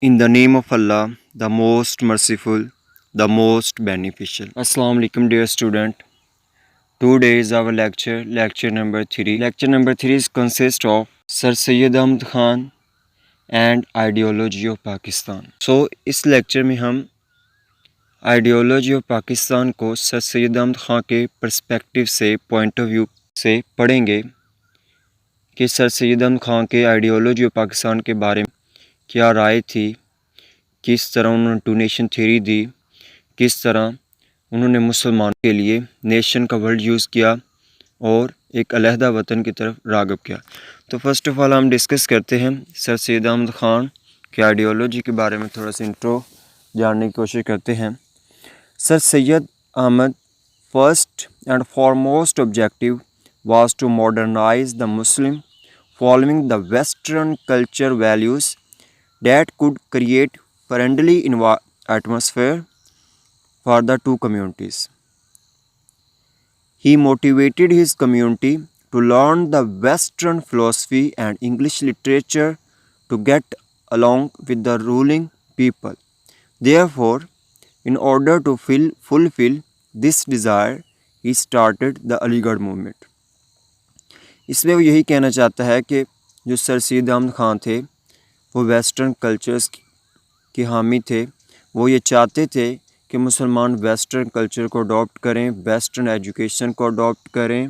In the name of Allah, the most merciful, the most beneficial. Assalamu alaikum, dear student. Today is our lecture number 3. Lecture number 3 is consist of Sir Syed Ahmad Khan and Ideology of Pakistan. So इस lecture में हम ideology of Pakistan को sir Syed Ahmad Khan के perspective से point of view से पढ़ेंगे कि sir Syed Ahmad Khan के आइडियोलॉजी ऑफ पाकिस्तान के बारे में क्या राय थी, किस तरह उन्होंने टू नेशन थ्योरी दी, किस तरह उन्होंने मुसलमानों के लिए नेशन का वर्ड यूज़ किया और एक अलहदा वतन की तरफ राग़िब किया। तो फर्स्ट ऑफ़ ऑल हम डिस्कस करते हैं सर सैयद अहमद ख़ान के आइडियोलॉजी के बारे में थोड़ा सा इंट्रो जानने की कोशिश करते हैं। Sir Syed Ahmad first and foremost objective was to modernize the Muslim following the Western culture values that could create friendly atmosphere for the two communities. He motivated his community to learn the Western philosophy and English literature to get along with the ruling people. Therefore, in order to fulfill this desire, he started the Aligarh movement. इसमें वो यही कहना चाहता है कि जो sir Syed Ahmad Khan थे वो वेस्टर्न कल्चर्स के हामी थे। वो ये चाहते थे कि मुसलमान वेस्टर्न कल्चर को अडॉप्ट करें, वेस्टर्न एजुकेशन को अडॉप्ट करें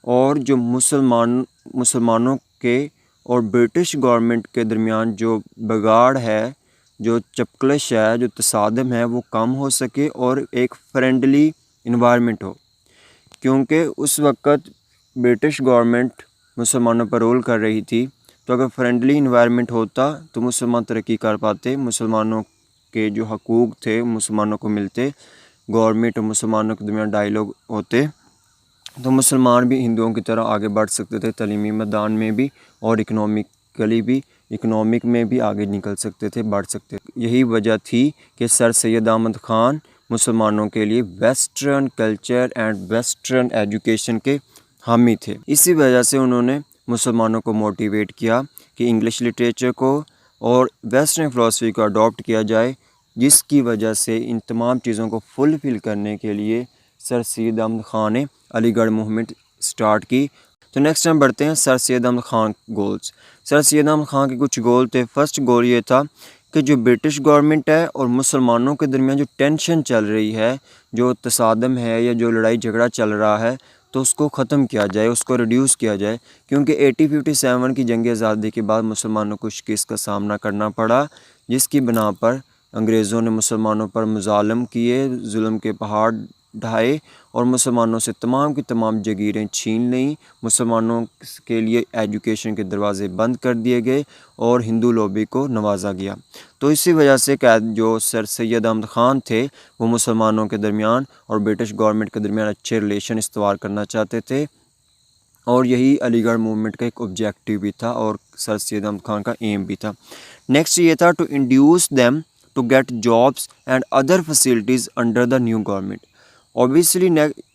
और जो मुसलमानों के और ब्रिटिश गवर्नमेंट के दरमियान जो बगाड़ है, जो चपकलश है, जो तसादम है वो कम हो सके और एक फ्रेंडली इन्वायरमेंट हो। क्योंकि उस वक़्त ब्रिटिश गवर्नमेंट मुसलमानों पर रोल कर रही थी, तो अगर फ्रेंडली इन्वायरमेंट होता तो मुसलमान तरक्की कर पाते, मुसलमानों के जो हकूक़ थे मुसलमानों को मिलते, गवर्नमेंट और मुसलमानों के दरमियान डायलॉग होते तो मुसलमान भी हिंदुओं की तरह आगे बढ़ सकते थे, तलीमी मैदान में भी और इकनॉमिक में भी आगे निकल सकते थे, बढ़ सकते थे। यही वजह थी कि सर सैयद अहमद ख़ान मुसलमानों के लिए western culture and western education के हामी थे। इसी वजह से उन्होंने मुसलमानों को मोटिवेट किया कि इंग्लिश लिटरेचर को और वेस्टर्न फ़िलासफ़ी को अडॉप्ट किया जाए, जिसकी वजह से इन तमाम चीज़ों को फुलफ़िल करने के लिए सर सैयद अहमद ख़ान ने अलीगढ़ मूवमेंट स्टार्ट की। तो नेक्स्ट हम बढ़ते हैं sir Syed Ahmad Khan goals. Sir Syed Ahmad Khan के कुछ गोल थे। फर्स्ट गोल ये था कि जो ब्रिटिश गवर्नमेंट है और मुसलमानों के दरमियान जो टेंशन चल रही है, जो तसादम है या जो लड़ाई झगड़ा चल रहा है, तो उसको ख़त्म किया जाए, उसको रिड्यूस किया जाए। क्योंकि 1857 की जंग आज़ादी के बाद मुसलमानों को शिकस्त का सामना करना पड़ा, जिसकी बिना पर अंग्रेज़ों ने मुसलमानों पर मुज़ालम किए, जुल्म के पहाड़ ढाए और मुसलमानों से तमाम की तमाम जगीरें छीन लीं। मुसलमानों के लिए एजुकेशन के दरवाज़े बंद कर दिए गए और हिंदू लॉबी को नवाजा गया। तो इसी वजह से जो सर सैयद अहमद ख़ान थे वो मुसलमानों के दरमियान और ब्रिटिश गवर्नमेंट के दरमियान अच्छे रिलेशन इस्तवार करना चाहते थे और यही अलीगढ़ मूवमेंट का एक ऑब्जेक्टिव भी था और सर सैयद अहमद ख़ान का एम भी था। नेक्स्ट ये था to induce them to get jobs and other facilities under the new government. Obviously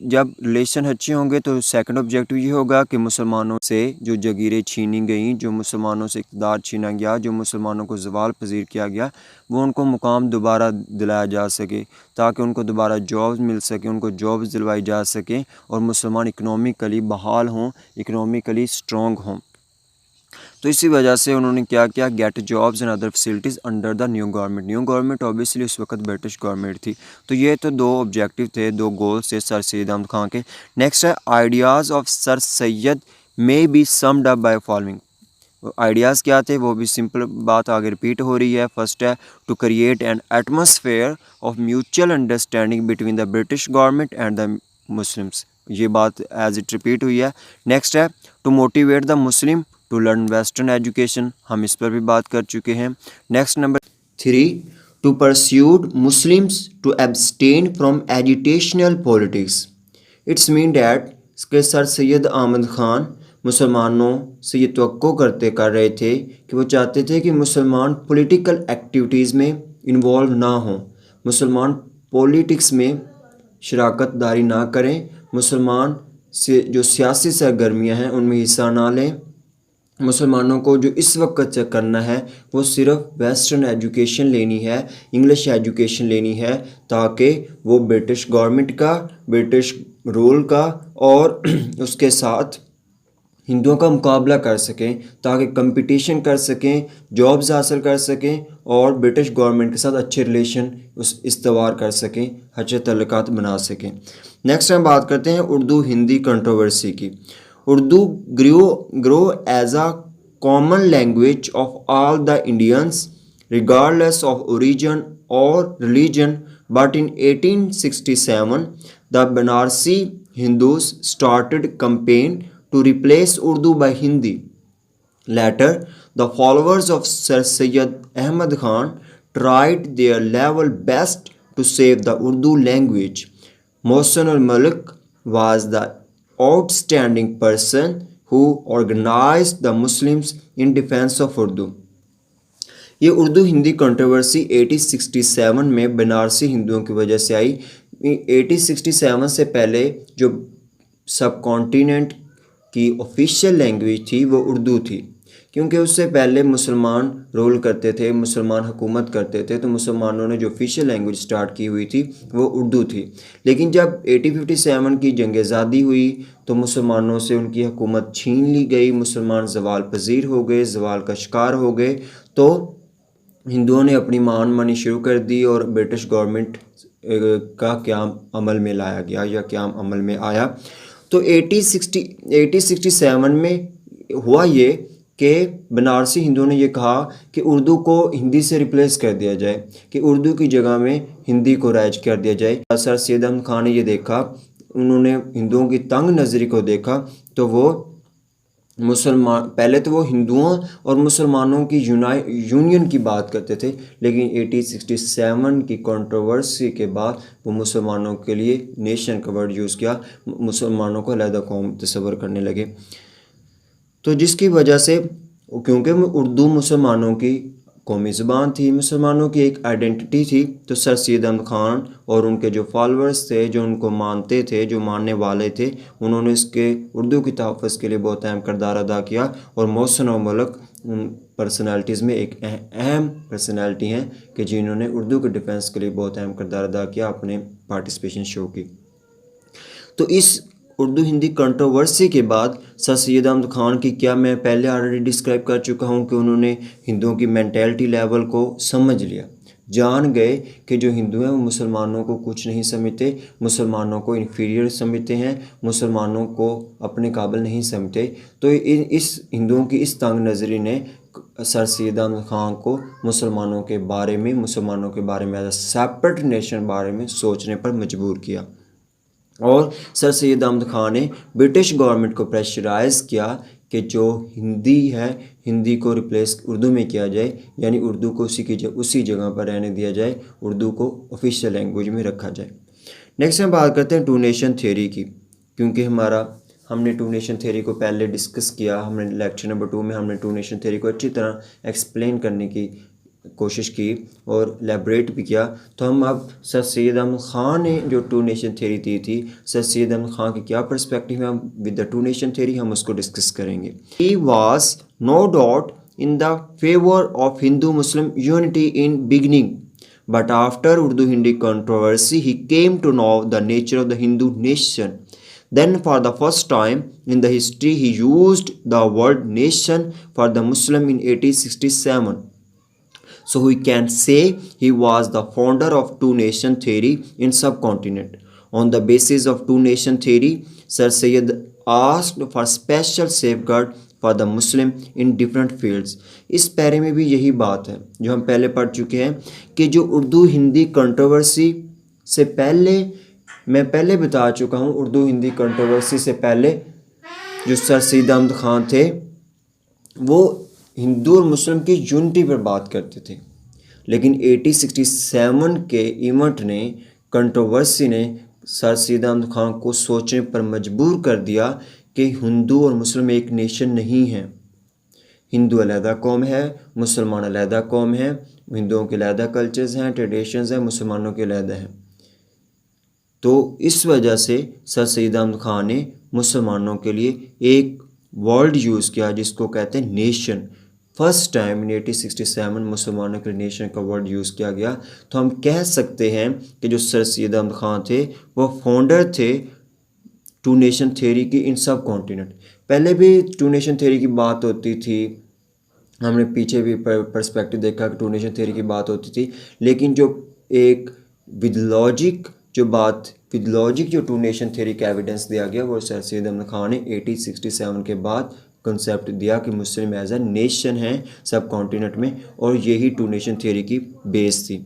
जब रिलेशन अच्छे होंगे तो सेकंड ऑब्जेक्टिव ये होगा कि मुसलमानों से जो जगीरें छीनी गई, जो मुसलमानों से इक़्तिदार छीना गया, जो मुसलमानों को ज़वाल पजीर किया गया, वो उनको मुकाम दोबारा दिलाया जा सके, ताकि उनको दोबारा जॉब्स मिल सके, उनको जॉब्स दिलवाई जा सकें और मुसलमान इकनॉमिकली बहाल हों, इकनॉमिकली स्ट्रॉन्ग हों। तो इसी वजह से उन्होंने क्या किया, gate jobs and other facilities under the new government. New government obviously उस वक्त ब्रिटिश गवर्नमेंट थी। तो ये तो दो ऑब्जेक्टिव थे, दो गोल्स थे सर सैयद अहमद ख़ान के। नेक्स्ट है ideas of sir Syed may be summed up by following. Ideas क्या थे, वो भी सिंपल बात आगे रिपीट हो रही है। फर्स्ट है to create an atmosphere of mutual understanding between the British government and the Muslims. ये बात एज इट रिपीट हुई है। नेक्स्ट है to motivate the Muslim to learn western education, हम इस पर भी बात कर चुके हैं। Next number 3 to persuade Muslims to abstain from educational politics. It's mean that कि सर सैयद अहमद ख़ान मुसलमानों से ये तवक्को कर रहे थे कि वो चाहते थे कि मुसलमान पॉलिटिकल एक्टिविटीज़ में इन्वॉल्व ना हों, मुसलमान पॉलिटिक्स में शराकत दारी ना करें, मुसलमान से जो सियासी सरगर्मियाँ हैं उनमें हिस्सा ना लें मुसलमानों को जो इस वक्त करना है वो सिर्फ वेस्टर्न एजुकेशन लेनी है, इंग्लिश एजुकेशन लेनी है, ताकि वो ब्रिटिश गवर्नमेंट का, ब्रिटिश रूल का और उसके साथ हिंदुओं का मुकाबला कर सकें, ताकि कंपटीशन कर सकें, जॉब्स हासिल कर सकें और ब्रिटिश गवर्नमेंट के साथ अच्छे रिलेशन इस्तवार कर सकें, अच्छे तल्लुकात बना सकें। नेक्स्ट हम बात करते हैं उर्दू हिंदी कंट्रोवर्सी की। Urdu grow as a common language of all the Indians regardless of origin or religion, but in 1867 the Banarsi Hindus started campaign to replace Urdu by Hindi. Later, the followers of Sir Syed Ahmad Khan tried their level best to save the Urdu language. Mohsen al-Malik was the outstanding person who organized the Muslims in defense of Urdu. ये Urdu Hindi controversy 1867 में बनारसी हिंदुओं की वजह से आई। 1867 से पहले जो सब कॉन्टिनेंट की ऑफिशियल लैंग्वेज थी वो उर्दू थी, क्योंकि उससे पहले मुसलमान रूल करते थे, मुसलमान हुकूमत करते थे, तो मुसलमानों ने जो ऑफिशियल लैंग्वेज स्टार्ट की हुई थी वो उर्दू थी। लेकिन जब 1857 की जंग आज़ादी हुई तो मुसलमानों से उनकी हुकूमत छीन ली गई, मुसलमान जवाल पजीर हो गए, जवाल का शिकार हो गए, तो हिंदुओं ने अपनी मान मानी शुरू कर दी और ब्रिटिश गवर्नमेंट का क़याम अमल में लाया गया या क़याम अमल में आया। तो 1867 में हुआ ये कि बनारसी हिंदुओं ने ये कहा कि उर्दू को हिंदी से रिप्लेस कर दिया जाए, कि उर्दू की जगह में हिंदी को राइज कर दिया जाए। सर सैयद अहमद ख़ान ने ये देखा, उन्होंने हिंदुओं की तंग नज़री को देखा, तो वो मुसलमान, पहले तो वो हिंदुओं और मुसलमानों की यूनियन की बात करते थे, लेकिन 1867 की कंट्रोवर्सी के बाद वो मुसलमानों के लिए नेशन का वर्ड यूज़ किया, मुसलमानों को अलहदा कौम तस्वर करने लगे। तो जिसकी वजह से, क्योंकि उर्दू मुसलमानों की कौमी ज़बान थी, मुसलमानों की एक आइडेंटिटी थी, तो सर सैयद अहमद ख़ान और उनके जो फॉलोअर्स थे, जो उनको मानते थे, जो मानने वाले थे, उन्होंने इसके उर्दू की तहफ़्फ़ुज़ के लिए बहुत अहम किरदार अदा किया। और मोहसिन और मलिक उन पर्सनैलिटीज़ में एक अहम पर्सनैलिटी हैं कि जिन्होंने उर्दू के डिफेंस के लिए बहुत अहम किरदार अदा किया, अपने पार्टिसिपेशन शो की। तो इस उर्दू हिंदी कंट्रोवर्सी के बाद सर सैयद अहमद ख़ान की, क्या मैं पहले ऑलरेडी डिस्क्राइब कर चुका हूँ कि उन्होंने हिंदुओं की मेंटेलिटी लेवल को समझ लिया, जान गए कि जो हिंदू हैं वो मुसलमानों को कुछ नहीं समझते, मुसलमानों को इन्फीरियर समझते हैं, मुसलमानों को अपने काबिल नहीं समझते। तो इस हिंदुओं की इस तंग नज़री ने सर सैयद अहमद ख़ान को मुसलमानों के बारे में एज अ सेपरेट नेशन बारे में सोचने पर मजबूर किया। और सर सैयद अहमद ख़ान ने ब्रिटिश गवर्नमेंट को प्रेशराइज़ किया कि जो हिंदी है, हिंदी को रिप्लेस उर्दू में किया जाए, यानी उर्दू को उसी जगह पर रहने दिया जाए, उर्दू को ऑफिशियल लैंग्वेज में रखा जाए। नेक्स्ट हम बात करते हैं टू नेशन थ्योरी की, क्योंकि हमने टू नेशन थ्योरी को पहले डिस्कस किया, हमने लेक्चर नंबर 2 में हमने टू नेशन थ्योरी को अच्छी तरह एक्सप्लेन करने की कोशिश की और एलेबरेट भी किया। तो हम अब सर सैयद अहमद ख़ान ने जो टू नेशन थ्योरी दी थी, सर सैयद अहमद ख़ान की क्या पर्सपेक्टिव है with the two nation theory, हम उसको डिस्कस करेंगे। He was no doubt in the favour of Hindu Muslim unity in beginning, but after Urdu Hindi controversy he came to know the nature of the Hindu nation. Then for the first time in the history he used the word nation for the Muslim in 1867. So we can say he was the founder of two nation theory in subcontinent. On the basis of two nation theory, Sir Syed asked for special safeguard for the Muslim in different fields. इस पैरे में भी यही बात है जो हम पहले पढ़ चुके हैं कि जो उर्दू हिंदी कंट्रोवर्सी से पहले, मैं पहले बता चुका हूँ, उर्दू हिंदी कंट्रोवर्सी से पहले जो सर सैयद अहमद ख़ान थे वो हिंदू और मुस्लिम की यूनिटी पर बात करते थे। लेकिन 1867 के इवेंट ने, कंट्रोवर्सी ने सर सैयद अहमद ख़ान को सोचने पर मजबूर कर दिया कि हिंदू और मुस्लिम एक नेशन नहीं है। हिंदू अलहदा कौम है, मुसलमान अलहदा कौम है, हिंदुओं के अलहदा कल्चर्स हैं, ट्रेडिशंस हैं, मुसलमानों के अलहदा हैं। तो इस वजह से सर सैयद अहमद ख़ान ने मुसलमानों के लिए एक वर्ड यूज़ किया जिसको कहते हैं नेशन। फर्स्ट टाइम इन 1867 मुसलमानों के नेशन का वर्ड यूज़ किया गया। तो हम कह सकते हैं कि जो सर सैयद अहमद ख़ान थे वो फाउंडर थे टू नेशन थ्योरी की इन सब कॉन्टिनेंट। पहले भी टू नेशन थ्योरी की बात होती थी, हमने पीछे भी पर्सपेक्टिव देखा कि टू नेशन थ्योरी की बात होती थी, लेकिन जो एक विद लॉजिक जो टू नेशन थ्योरी का एविडेंस दिया गया वो सर सैयद अहमद ख़ान ने 1867 के बाद कंसेप्ट दिया कि मुस्लिम एज अ नेशन है सब कॉन्टिनेंट में, और यही टू नेशन थ्योरी की बेस थी।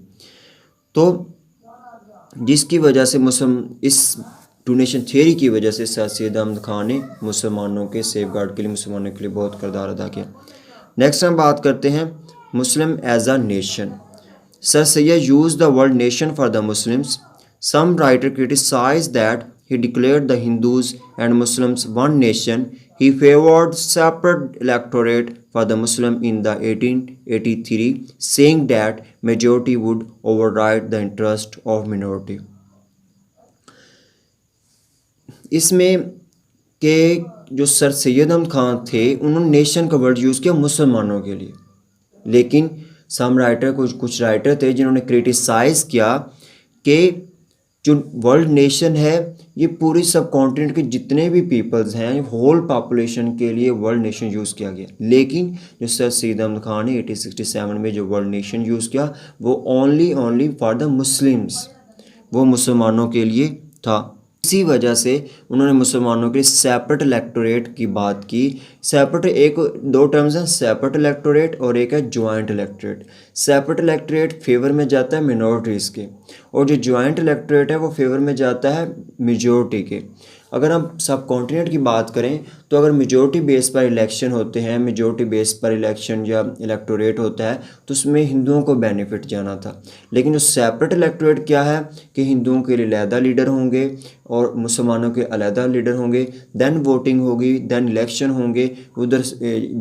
तो जिसकी वजह से इस टू नेशन थ्योरी की वजह से सर सैयद अहमद ख़ान ने मुसलमानों के सेफगार्ड के लिए, मुसलमानों के लिए बहुत किरदार अदा किया। नेक्स्ट हम बात करते हैं Muslim as a nation. Sir Syed use the word nation for the Muslims. Some writer criticise that he declared the Hindus and Muslims one nation. He favored separate electorate for the Muslim in the 1883, saying that majority would override the interest of minority. इसमें के जो sir Syed Ahmad Khan थे उन्होंने nation का word use किया मुसलमानों के लिए, लेकिन कुछ राइटर थे जिन्होंने क्रिटिसाइज़ किया कि जो वर्ल्ड नेशन है ये पूरी सब कॉन्टिनेंट के जितने भी पीपल्स हैं, होल पॉपुलेशन के लिए वर्ल्ड नेशन यूज़ किया गया। लेकिन जो सर सैयद अहमद ख़ान ने 1867 में जो वर्ल्ड नेशन यूज़ किया वो ओनली फॉर द मुस्लिम्स, वो मुसलमानों के लिए था। इसी वजह से उन्होंने मुसलमानों के सेपरेट इलेक्टोरेट की बात की। सेपरेट दो टर्म्स हैं, सेपरेट इलेक्टोरेट और एक है joint electorate. Separate electorate favour में जाता है मिनॉरिटीज़ के, और जो जॉइंट इलेक्टोरेट है वो फेवर में जाता है मेजॉरिटी के। अगर हम सब कॉन्टिनेंट की बात करें तो अगर मेजॉरिटी बेस पर इलेक्शन होते हैं, मेजॉरिटी बेस पर इलेक्शन या इलेक्टोरेट होता है तो उसमें हिंदुओं को बेनिफिट जाना था। लेकिन जो सेपरेट इलेक्टोरेट क्या है कि हिंदुओं के लिए अलहदा लीडर होंगे और मुसलमानों के अलहदा लीडर होंगे, देन वोटिंग होगी, देन इलेक्शन होंगे। उधर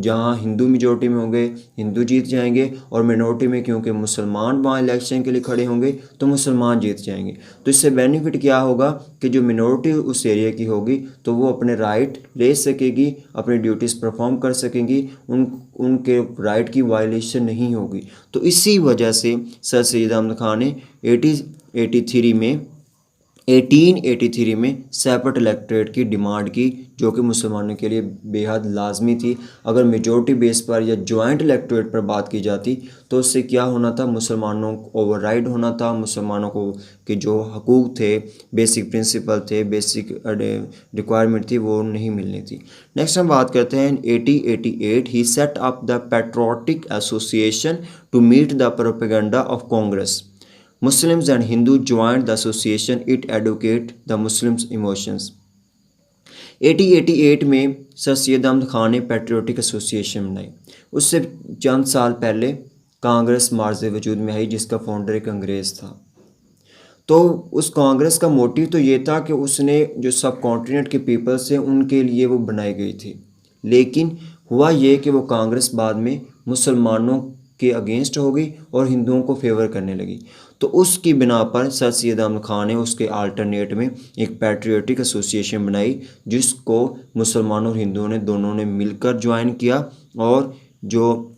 जहाँ हिंदू मेजॉरिटी में होंगे हिंदू जीत जाएंगे, और मिनॉरिटी में क्योंकि मुसलमान वहाँ इलेक्शन के लिए खड़े होंगे तो मुसलमान जीत जाएंगे। तो इससे बेनिफिट क्या होगा कि जो मिनॉरिटी उस एरिया की होगी तो वो अपने राइट ले सकेगी, अपनी ड्यूटीज़ परफॉर्म कर सकेंगी, उनके राइट की वायलेशन नहीं होगी। तो इसी वजह से सर सैयद अहमद ख़ान ने 1883 में सेपरेट इलेक्टोरेट की डिमांड की, जो कि मुसलमानों के लिए बेहद लाजमी थी। अगर मेजॉरिटी बेस पर या जॉइंट इलेक्टोरेट पर बात की जाती तो उससे क्या होना था, मुसलमानों को ओवरराइड होना था, मुसलमानों को के जो हकूक़ थे, बेसिक प्रिंसिपल थे, बेसिक रिक्वायरमेंट थी वो नहीं मिलनी थी। नेक्स्ट हम बात करते हैं 1888 he set up the patriotic association to meet the propaganda of Congress. Muslims and Hindu joined the association. It educate the Muslims emotions. 1888 में सर सैयद अहमद ख़ान ने पैट्रियोटिक एसोसिएशन बनाई। उससे चंद साल पहले कांग्रेस मार्ज़ वजूद में आई जिसका फाउंडर एक अंग्रेज़ था। तो उस कांग्रेस का मोटिव तो ये था कि उसने जो सब कॉन्टिनेंट के पीपल्स थे उनके लिए वो बनाई गई थी। लेकिन हुआ ये कि वो कांग्रेस बाद में मुसलमानों के अगेंस्ट हो गई और हिंदुओं को फेवर करने लगी। तो उसकी बिना पर सर सैयद अहमद ख़ान ने उसके अल्टरनेट में एक पैट्रियोटिक एसोसिएशन बनाई जिसको मुसलमानों और हिंदुओं ने दोनों ने मिलकर ज्वाइन किया, और जो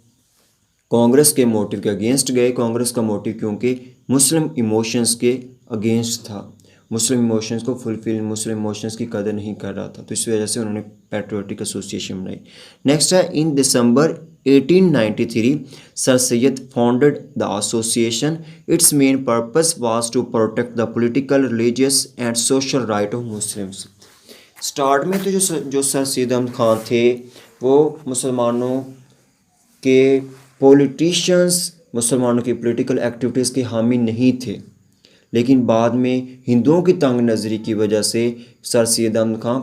कांग्रेस के मोटिव के अगेंस्ट गए। कांग्रेस का मोटिव क्योंकि मुस्लिम इमोशंस के अगेंस्ट था, मुस्लिम इमोशंस को फुलफिल, मुस्लिम इमोशंस की कदर नहीं कर रहा था, तो इस वजह से उन्होंने पैट्रियोटिक एसोसिएशन बनाई। नेक्स्ट है in December 1893 sir Syed founded the association. Its main purpose was to protect the political, religious and social right of Muslims. Start में तो जो सर सैयद अहमद ख़ान थे वो मुसलमानों के पॉलिटिशियंस, मुसलमानों की पॉलिटिकल एक्टिविटीज़ के हामी नहीं थे, लेकिन बाद में हिंदुओं की तंग नज़री की वजह से सर सैयद अहमद ख़ान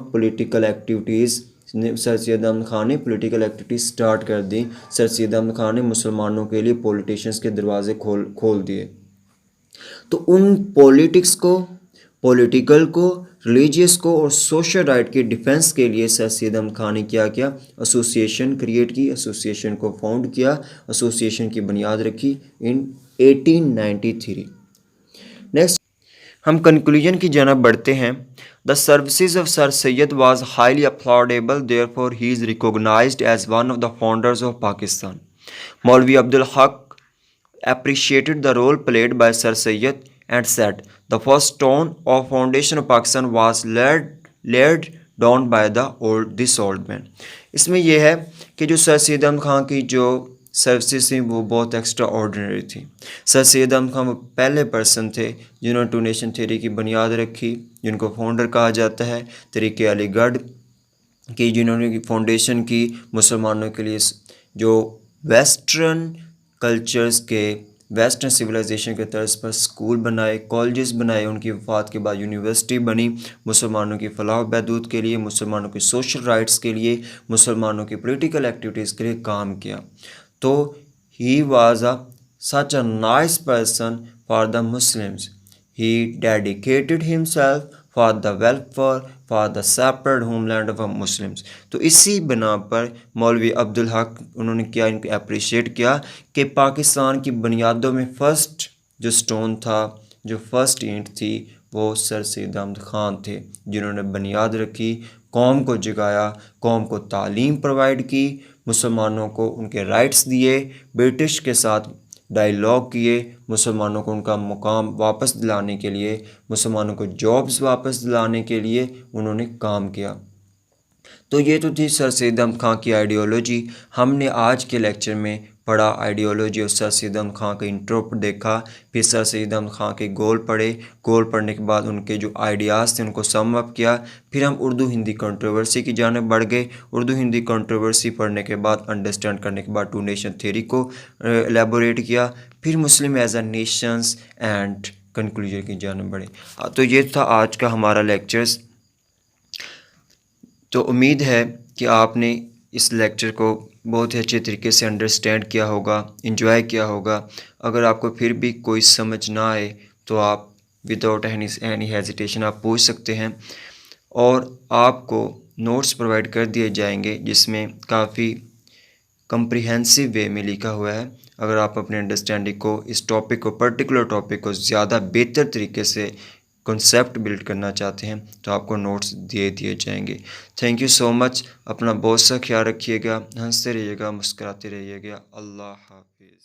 सर सैयद अहमद ख़ान ने पॉलिटिकल एक्टिविटीज़ स्टार्ट कर दी। सर सैयद अहमद ख़ान ने मुसलमानों के लिए पॉलिटिशियंस के दरवाजे खोल दिए। तो उन पॉलिटिकल को, रिलीजियस को और सोशल राइट के डिफेंस के लिए सर सैयद अहमद ख़ान ने क्या किया, एसोसिएशन क्रिएट की, एसोसिएशन को फाउंड किया, एसोसिएशन की बुनियाद रखी इन 1893। नेक्स्ट हम कंक्लूजन की जानब बढ़ते हैं। The services of sir Syed was highly applaudable, therefore he is recognised as one of the founders of Pakistan. Maulvi Abdul हक appreciated the role played by Sir Sayyid and said, the first stone of foundation of Pakistan was laid down by this old man। इसमें यह है कि जो sir Syed Ahmad Khan की जो services थी वो बहुत एक्स्ट्रा ऑर्डिनरी थी। सर सैयद अहमद ख़ान वो पहले पर्सन थे जिन्होंने टू नेशन थ्योरी की बुनियाद रखी, जिनको फाउंडर कहा जाता है। तरीके अलीगढ़ की जिन्होंने फाउंडेशन की मुसलमानों के लिए, जो वेस्टर्न कल्चर्स के, वेस्टर्न सिविलाइजेशन के तर्ज पर स्कूल बनाए, कॉलेजेस बनाए। उनकी वफ़ात के बाद यूनिवर्सिटी बनी मुसलमानों की फलाह बहबूद के लिए, मुसलमानों के सोशल राइट्स के लिए, मुसलमानों की पॉलिटिकल एक्टिविटीज़ के लिए काम किया। तो he was such a nice person for the Muslims. He dedicated himself for the welfare for the separate homeland of Muslims। तो इसी बिना पर मौलवी अब्दुल हक उन्होंने क्या, इनको अप्रिशिएट किया कि पाकिस्तान की बुनियादों में फ़र्स्ट जो स्टोन था, जो फर्स्ट ईंट थी, वो सर सैयद अहमद ख़ान थे, जिन्होंने बुनियाद रखी, कौम को जगाया, कौम को तालीम प्रोवाइड की, मुसलमानों को उनके राइट्स दिए, ब्रिटिश के साथ डायलॉग किए, मुसलमानों को उनका मुकाम वापस दिलाने के लिए, मुसलमानों को जॉब्स वापस दिलाने के लिए उन्होंने काम किया। तो ये तो थी सर सैयद अहमद ख़ान की आइडियोलॉजी। हमने आज के लेक्चर में पढ़ा आइडियोलॉजी और सर सैयद अहमद ख़ान का इंट्रो देखा, फिर सर सैयद अहमद ख़ान के गोल पढ़े, गोल पढ़ने के बाद उनके जो आइडियाज़ थे उनको सम अप किया। फिर हम उर्दू हिंदी कंट्रोवर्सी की जाने बढ़ गए। उर्दू हिंदी कंट्रोवर्सी पढ़ने के बाद, अंडरस्टैंड करने के बाद टू नेशन थ्योरी को एलेबोरेट किया। फिर Muslim as a nations and conclusion की जाने बढ़े। तो ये था आज का हमारा लेक्चर्स। तो उम्मीद है कि आपने इस लेक्चर को बहुत ही अच्छे तरीके से अंडरस्टैंड किया होगा, एंजॉय किया होगा। अगर आपको फिर भी कोई समझ ना आए तो आप विदाउट एनी हेजिटेशन आप पूछ सकते हैं, और आपको नोट्स प्रोवाइड कर दिए जाएंगे जिसमें काफ़ी कम्प्रिहेंसिव वे में लिखा हुआ है। अगर आप अपने अंडरस्टैंडिंग को, इस टॉपिक को, पर्टिकुलर टॉपिक को ज़्यादा बेहतर तरीके से कॉन्सेप्ट बिल्ड करना चाहते हैं तो आपको नोट्स दिए जाएंगे। Thank you so much. अपना बहुत सा ख्याल रखिएगा, हंसते रहिएगा, मुस्कुराते रहिएगा। अल्लाह हाफिज़।